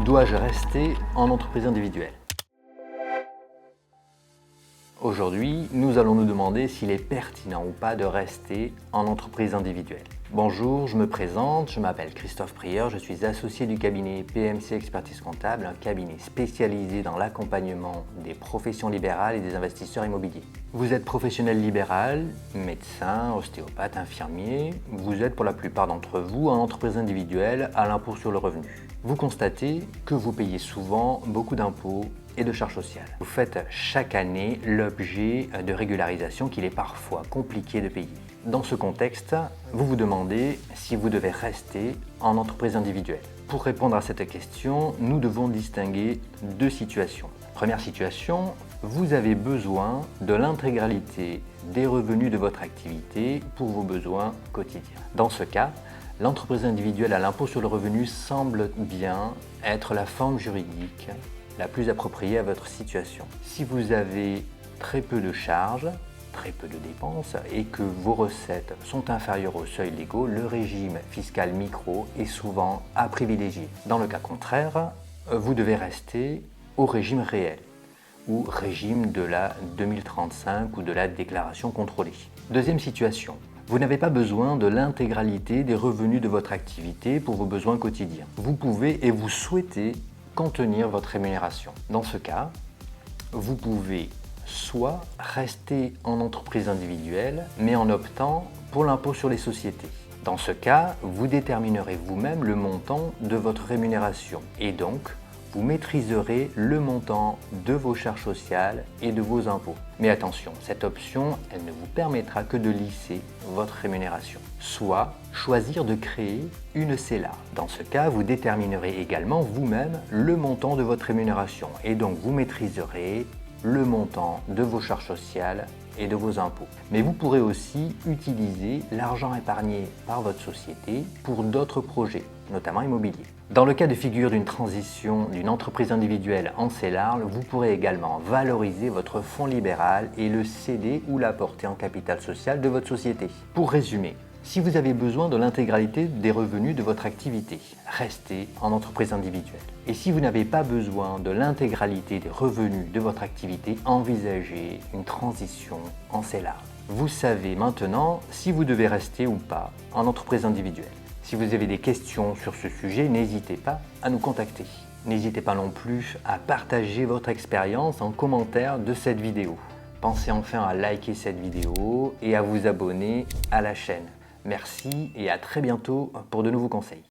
Dois-je rester en entreprise individuelle? Aujourd'hui, nous allons nous demander s'il est pertinent ou pas de rester en entreprise individuelle. Bonjour, je me présente, je m'appelle Christophe Prieur, je suis associé du cabinet PMC Expertise Comptable, un cabinet spécialisé dans l'accompagnement des professions libérales et des investisseurs immobiliers. Vous êtes professionnel libéral, médecin, ostéopathe, infirmier, vous êtes pour la plupart d'entre vous en entreprise individuelle à l'impôt sur le revenu. Vous constatez que vous payez souvent beaucoup d'impôts et de charges sociales. Vous faites chaque année l'objet de régularisation qu'il est parfois compliqué de payer. Dans ce contexte, vous vous demandez si vous devez rester en entreprise individuelle. Pour répondre à cette question, nous devons distinguer deux situations. Première situation, vous avez besoin de l'intégralité des revenus de votre activité pour vos besoins quotidiens. Dans ce cas, l'entreprise individuelle à l'impôt sur le revenu semble bien être la forme juridique la plus appropriée à votre situation. Si vous avez très peu de charges, très peu de dépenses et que vos recettes sont inférieures aux seuils légaux, le régime fiscal micro est souvent à privilégier. Dans le cas contraire, vous devez rester au régime réel ou régime de la 2035 ou de la déclaration contrôlée. Deuxième situation, vous n'avez pas besoin de l'intégralité des revenus de votre activité pour vos besoins quotidiens. Vous pouvez et vous souhaitez contenir votre rémunération. Dans ce cas, vous pouvez soit rester en entreprise individuelle, mais en optant pour l'impôt sur les sociétés. Dans ce cas, vous déterminerez vous-même le montant de votre rémunération et donc vous maîtriserez le montant de vos charges sociales et de vos impôts. Mais attention, cette option, elle ne vous permettra que de lisser votre rémunération. Soit choisir de créer une CELA. Dans ce cas, vous déterminerez également vous-même le montant de votre rémunération et donc vous maîtriserez le montant de vos charges sociales et de vos impôts. Mais vous pourrez aussi utiliser l'argent épargné par votre société pour d'autres projets, notamment immobiliers. Dans le cas de figure d'une transition d'une entreprise individuelle en CELAR, vous pourrez également valoriser votre fonds libéral et le céder ou l'apporter en capital social de votre société. Pour résumer, si vous avez besoin de l'intégralité des revenus de votre activité, restez en entreprise individuelle. Et si vous n'avez pas besoin de l'intégralité des revenus de votre activité, envisagez une transition en CELAR. Vous savez maintenant si vous devez rester ou pas en entreprise individuelle. Si vous avez des questions sur ce sujet, n'hésitez pas à nous contacter. N'hésitez pas non plus à partager votre expérience en commentaire de cette vidéo. Pensez enfin à liker cette vidéo et à vous abonner à la chaîne. Merci et à très bientôt pour de nouveaux conseils.